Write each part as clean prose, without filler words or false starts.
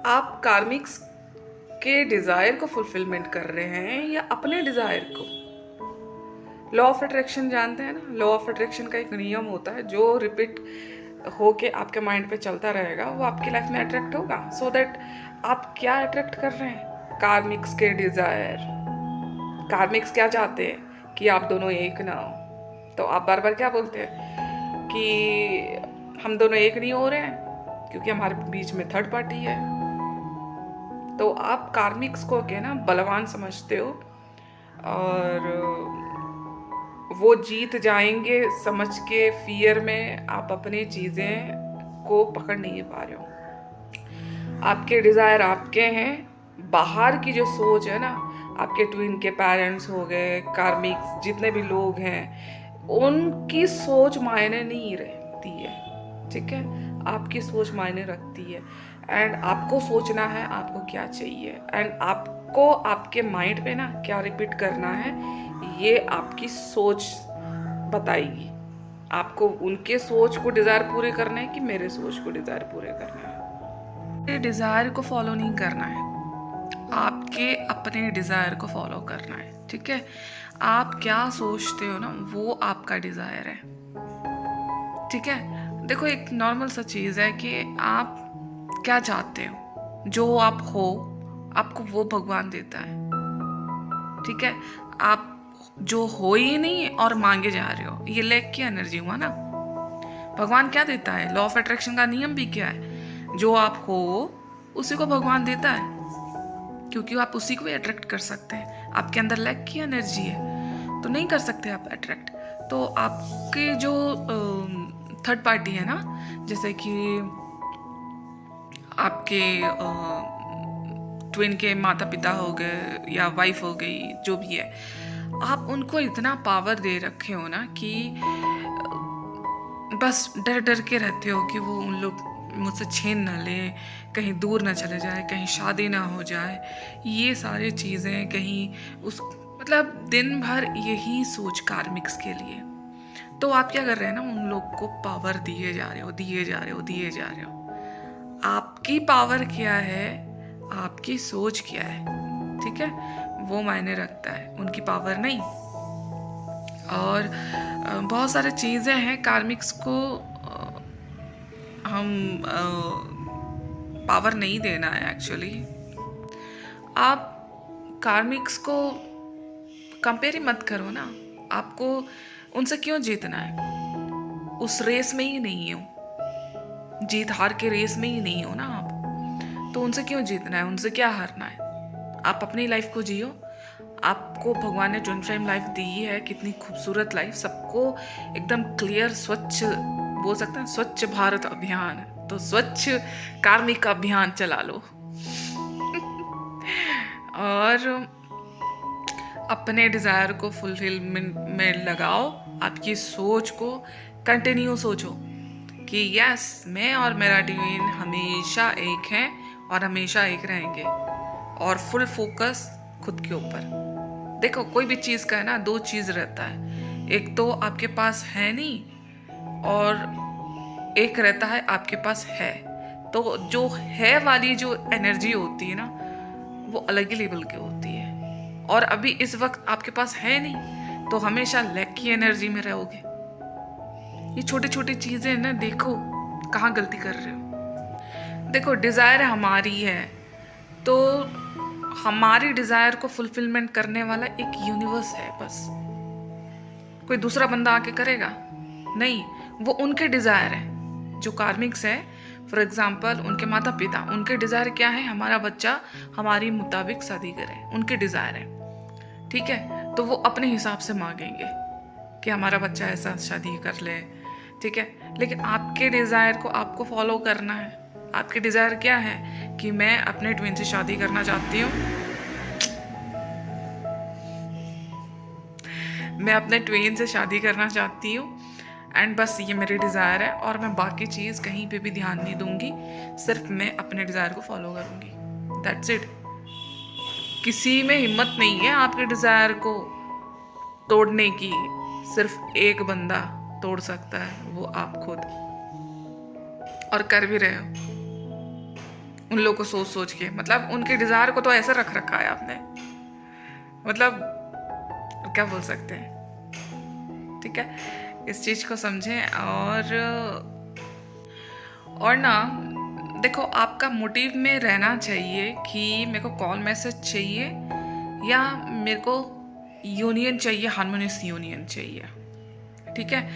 आप कार्मिक्स के डिज़ायर को फुलफिलमेंट कर रहे हैं या अपने डिज़ायर को? लॉ ऑफ अट्रैक्शन जानते हैं ना? लॉ ऑफ अट्रैक्शन का एक नियम होता है, जो रिपीट होके आपके माइंड पे चलता रहेगा वो आपकी लाइफ में अट्रैक्ट होगा। सो दैट आप क्या अट्रैक्ट कर रहे हैं? कार्मिक्स के डिज़ायर। कार्मिक्स क्या चाहते हैं कि आप दोनों एक ना हो। तो आप बार बार क्या बोलते हैं कि हम दोनों एक नहीं हो रहे हैं क्योंकि हमारे बीच में थर्ड पार्टी है। तो आप कार्मिक्स को के ना बलवान समझते हो, और वो जीत जाएंगे समझ के फियर में आप अपनी चीज़ें को पकड़ नहीं पा रहे हो। आपके डिज़ायर आपके हैं, बाहर की जो सोच है ना, आपके ट्विन के पेरेंट्स हो गए, कार्मिक्स जितने भी लोग हैं, उनकी सोच मायने नहीं रखती है। ठीक है, आपकी सोच मायने रखती है। एंड आपको सोचना है आपको क्या चाहिए, एंड आपको आपके माइंड पे ना क्या रिपीट करना है, ये आपकी सोच बताएगी। आपको उनके सोच को डिज़ायर पूरे करना है कि मेरे सोच को डिज़ायर पूरे करना है। डिज़ायर को फॉलो नहीं करना है, आपके अपने डिज़ायर को फॉलो करना है। ठीक है, आप क्या सोचते हो ना, वो आपका डिज़ायर है। ठीक है, देखो एक नॉर्मल सा चीज़ है कि आप क्या चाहते हो, जो आप हो आपको वो भगवान देता है। ठीक है, आप जो हो ही नहीं और मांगे जा रहे हो, ये लैक की एनर्जी हुआ ना। भगवान क्या देता है? लॉ ऑफ अट्रैक्शन का नियम भी क्या है? जो आप हो उसी को भगवान देता है, क्योंकि आप उसी को अट्रैक्ट कर सकते हैं। आपके अंदर लैक की एनर्जी है तो नहीं कर सकते आप अट्रैक्ट। तो आपके जो थर्ड पार्टी है ना, जैसे कि आपके ट्विन के माता पिता हो गए या वाइफ हो गई, जो भी है, आप उनको इतना पावर दे रखे हो ना कि बस डर डर के रहते हो कि वो उन लोग मुझसे छीन ना ले, कहीं दूर ना चले जाए, कहीं शादी ना हो जाए, ये सारी चीज़ें कहीं उस मतलब दिन भर यही सोच कार्मिक्स के लिए। तो आप क्या कर रहे हैं ना, उन लोग को पावर दिए जा रहे हो, दिए जा रहे हो, दिए जा रहे हो। आपकी पावर क्या है, आपकी सोच क्या है, ठीक है, वो मायने रखता है, उनकी पावर नहीं। और बहुत सारे चीज़ें हैं कार्मिक्स को हम पावर नहीं देना है एक्चुअली। आप कार्मिक्स को कंपेयर ही मत करो ना। आपको उनसे क्यों जीतना है? उस रेस में ही नहीं हो, जीत हार के रेस में ही नहीं हो ना आप, तो उनसे क्यों जीतना है, उनसे क्या हारना है? आप अपनी लाइफ को जियो। आपको भगवान ने 25 लाइफ दी है, कितनी खूबसूरत लाइफ, सबको एकदम क्लियर स्वच्छ, बोल सकते हैं स्वच्छ भारत अभियान, तो स्वच्छ कार्मिक अभियान चला लो। और अपने डिज़ायर को फुलफिलमेंट में लगाओ। आपकी सोच को कंटिन्यू सोचो कि यस, मैं और मेरा ट्विन हमेशा एक हैं और हमेशा एक रहेंगे। और फुल फोकस खुद के ऊपर। देखो कोई भी चीज़ का है ना, दो चीज़ रहता है, एक तो आपके पास है नहीं, और एक रहता है आपके पास है। तो जो है वाली जो एनर्जी होती है ना, वो अलग ही लेवल की होती है। और अभी इस वक्त आपके पास है नहीं, तो हमेशा लैक की एनर्जी में रहोगे। ये छोटी छोटी चीज़ें ना, देखो कहाँ गलती कर रहे हो। देखो डिज़ायर हमारी है, तो हमारी डिज़ायर को फुलफिलमेंट करने वाला एक यूनिवर्स है बस। कोई दूसरा बंदा आके करेगा नहीं, वो उनके डिज़ायर है जो कार्मिक्स है। फॉर एग्जाम्पल उनके माता पिता, उनके डिज़ायर क्या है? हमारा बच्चा हमारी मुताबिक शादी करे, उनके डिज़ायर है। ठीक है, तो वो अपने हिसाब से मांगेंगे कि हमारा बच्चा ऐसा शादी कर ले। ठीक है, लेकिन आपके डिज़ायर को आपको फॉलो करना है। आपके डिज़ायर क्या है कि मैं अपने ट्विन से शादी करना चाहती हूँ, मैं अपने ट्वेन से शादी करना चाहती हूँ, एंड बस ये मेरी डिज़ायर है, और मैं बाकी चीज़ कहीं पे भी ध्यान नहीं दूंगी, सिर्फ मैं अपने डिज़ायर को फॉलो करूँगी। That's it. किसी में हिम्मत नहीं है आपके डिज़ायर को तोड़ने की, सिर्फ एक बंदा तोड़ सकता है, वो आप खुद, और कर भी रहे हो। उन लोगों को सोच सोच के, मतलब उनके डिज़ायर को तो ऐसे रख रखा है आपने, मतलब क्या बोल सकते हैं। ठीक है, इस चीज़ को समझें। और ना देखो, आपका मोटिव में रहना चाहिए कि मेरे को कॉल मैसेज चाहिए या मेरे को यूनियन चाहिए, हार्मोनियस यूनियन चाहिए। ठीक है,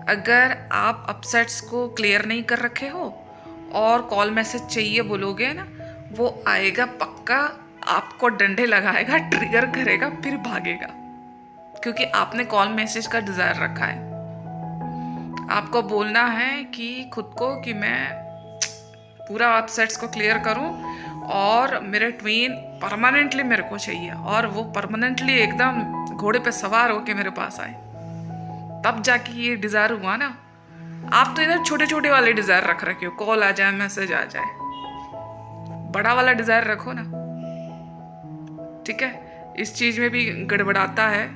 अगर आप अपसेट्स को क्लियर नहीं कर रखे हो और कॉल मैसेज चाहिए बोलोगे ना, वो आएगा पक्का, आपको डंडे लगाएगा, ट्रिगर करेगा, फिर भागेगा, क्योंकि आपने कॉल मैसेज का डिज़ायर रखा है। आपको बोलना है कि खुद को कि मैं पूरा अपसेट्स को क्लियर करूं और मेरे ट्वीन परमानेंटली मेरे को चाहिए, और वो परमानेंटली एकदम घोड़े पे सवार होके मेरे पास आए, तब जाके ये डिज़ायर हुआ ना। आप तो इधर छोटे छोटे वाले डिज़ायर रख रखे हो, कॉल आ जाए, मैसेज आ जाए, बड़ा वाला डिज़ायर रखो ना। ठीक है, इस चीज़ में भी गड़बड़ाता है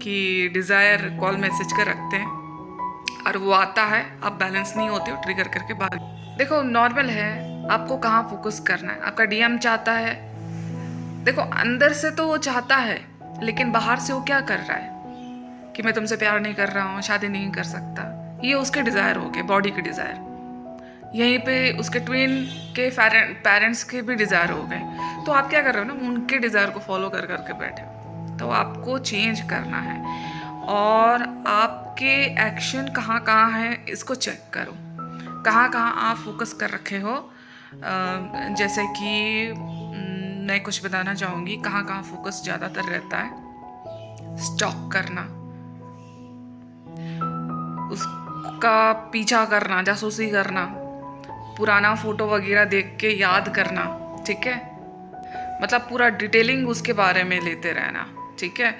कि डिज़ायर कॉल मैसेज का रखते हैं और वो आता है, आप बैलेंस नहीं होते हो, ट्रिगर करके भाग। देखो नॉर्मल है, आपको कहाँ फोकस करना है। आपका डीएम चाहता है, देखो अंदर से तो वो चाहता है, लेकिन बाहर से वो क्या कर रहा है कि मैं तुमसे प्यार नहीं कर रहा हूँ, शादी नहीं कर सकता। ये उसके डिज़ायर हो गए, बॉडी के डिज़ायर। यहीं पे उसके ट्विन के पेरेंट्स के भी डिज़ायर हो गए। तो आप क्या कर रहे हो ना, उनके डिज़ायर को फॉलो कर करके बैठे हो। तो आपको चेंज करना है, और आपके एक्शन कहाँ कहाँ हैं इसको चेक करो, कहाँ कहाँ आप फोकस कर रखे हो। जैसे कि मैं कुछ बताना चाहूँगी, कहाँ कहाँ फोकस ज़्यादातर रहता है। स्टॉक करना, उसका पीछा करना, जासूसी करना, पुराना फोटो वगैरह देख के याद करना। ठीक है, मतलब पूरा डिटेलिंग उसके बारे में लेते रहना। ठीक है,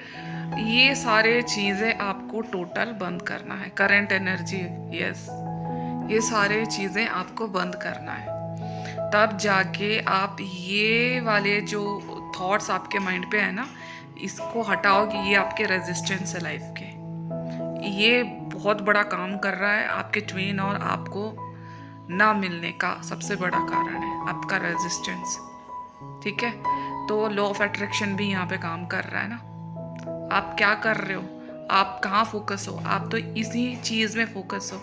ये सारे चीज़ें आपको टोटल बंद करना है। करंट एनर्जी, यस, ये सारे चीज़ें आपको बंद करना है, तब जाके आप ये वाले जो थॉट्स आपके माइंड पे है ना, इसको हटाओ कि ये आपके रेजिस्टेंस है लाइफ के। ये बहुत बड़ा काम कर रहा है, आपके ट्वीन और आपको ना मिलने का सबसे बड़ा कारण है आपका रेजिस्टेंस। ठीक है, तो लॉ ऑफ अट्रैक्शन भी यहाँ पे काम कर रहा है ना। आप क्या कर रहे हो, आप कहाँ फोकस हो, आप तो इसी चीज़ में फोकस हो।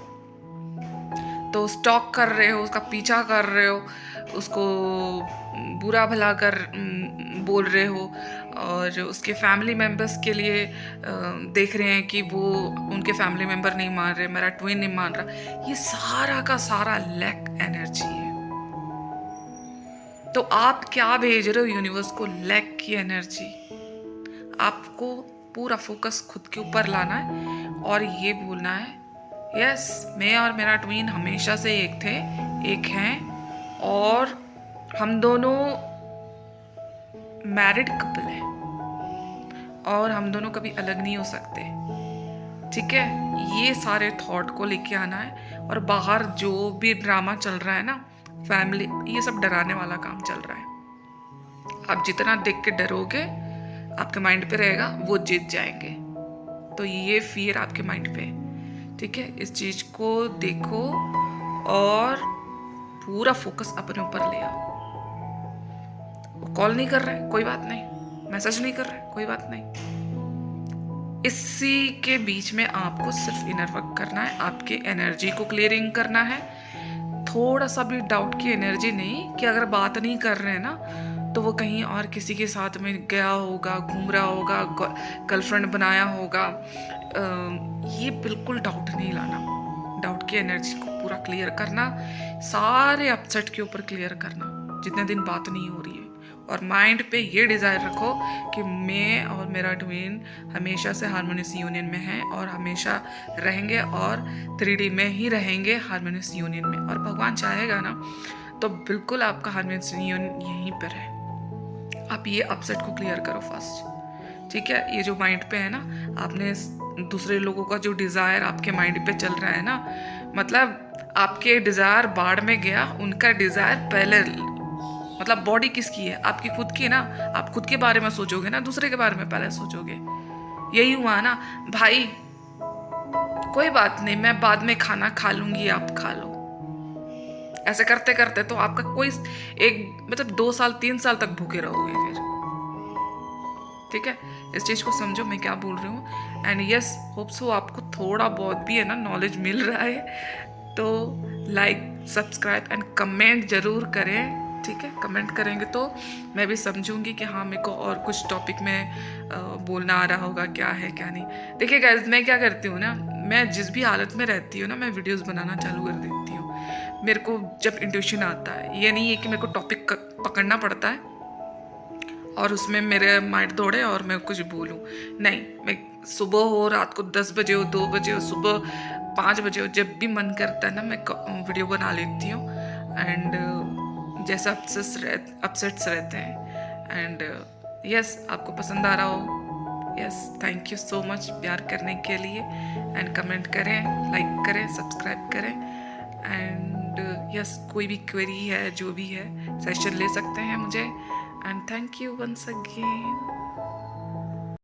तो स्टॉक कर रहे हो, उसका पीछा कर रहे हो, उसको बुरा भला कर बोल रहे हो, और उसके फैमिली मेम्बर्स के लिए देख रहे हैं कि वो उनके फैमिली मेम्बर नहीं मान रहे, मेरा ट्विन नहीं मान रहा। ये सारा का सारा लैक एनर्जी है। तो आप क्या भेज रहे हो यूनिवर्स को? लैक की एनर्जी। आपको पूरा फोकस खुद के ऊपर लाना है और ये बोलना है, यस, मैं और मेरा ट्वीन हमेशा से एक थे, एक हैं, और हम दोनों मैरिड कपल हैं, और हम दोनों कभी अलग नहीं हो सकते। ठीक है, ये सारे थॉट को लेके आना है। और बाहर जो भी ड्रामा चल रहा है ना, फैमिली, ये सब डराने वाला काम चल रहा है। आप जितना देख के डरोगे, आपके माइंड पे रहेगा, वो जीत जाएंगे। तो ये फियर आपके माइंड पे है। ठीक है, इस चीज़ को देखो और पूरा फोकस अपने ऊपर ले आओ। वो कॉल नहीं कर रहे, कोई बात नहीं, मैसेज नहीं कर रहे, कोई बात नहीं। इसी के बीच में आपको सिर्फ इनर वर्क करना है, आपके एनर्जी को क्लियरिंग करना है। थोड़ा सा भी डाउट की एनर्जी नहीं, कि अगर बात नहीं कर रहे हैं ना, तो वो कहीं और किसी के साथ में गया होगा, घूम रहा होगा, गर्लफ्रेंड बनाया होगा। ये बिल्कुल डाउट नहीं लाना। डाउट की एनर्जी को पूरा क्लियर करना, सारे अपसेट के ऊपर क्लियर करना जितने दिन बात नहीं हो रही है। और माइंड पे ये डिज़ायर रखो कि मैं और मेरा ट्वीन हमेशा से हार्मोनियस यूनियन में हैं और हमेशा रहेंगे, और 3D में ही रहेंगे, हार्मोनियस यूनियन में। और भगवान चाहेगा ना तो बिल्कुल आपका हार्मोनियस यूनियन यहीं पर है। आप ये अपसेट को क्लियर करो फर्स्ट। ठीक है, ये जो माइंड पे है ना, आपने दूसरे लोगों का जो डिज़ायर आपके माइंड पे चल रहा है ना, मतलब आपके डिज़ायर बाढ़ में गया, उनका डिज़ायर पहले, मतलब बॉडी किसकी है? आपकी खुद की ना। आप खुद के बारे में सोचोगे ना, दूसरे के बारे में पहले सोचोगे। यही हुआ ना भाई, कोई बात नहीं, मैं बाद में खाना खा लूंगी, आप खा लो। ऐसे करते करते तो आपका कोई एक मतलब 2 साल 3 साल तक भूखे रहोगे फिर। ठीक है, इस चीज़ को समझो मैं क्या बोल रही हूँ। एंड यस, होप सो आपको थोड़ा बहुत भी है ना नॉलेज मिल रहा है। तो लाइक, सब्सक्राइब एंड कमेंट जरूर करें। ठीक है, कमेंट करेंगे तो मैं भी समझूंगी कि हाँ मेरे को और कुछ टॉपिक में बोलना आ रहा होगा, क्या है क्या नहीं। देखिए गाइस, मैं क्या करती हूँ ना, मैं जिस भी हालत में रहती हूँ ना, मैं वीडियोस बनाना चालू कर देती हूँ। मेरे को जब इंट्यूशन आता है, ये नहीं है कि मेरे को टॉपिक पकड़ना पड़ता है और उसमें मेरे माइंड दौड़े और मैं कुछ बोलूँ। नहीं, मैं सुबह हो, रात को 10 बजे हो, 2 बजे हो, सुबह 5 बजे हो, जब भी मन करता है ना मैं वीडियो बना लेती हूँ। एंड जैसा अपसेट्स रहते हैं। एंड यस, आपको पसंद आ रहा हो, yes, thank you so much प्यार करने के लिए। एंड कमेंट करें, लाइक करें, सब्सक्राइब करें। एंड यस, कोई भी क्वेरी है, जो भी है, सेशन ले सकते हैं मुझे। And thank you once again.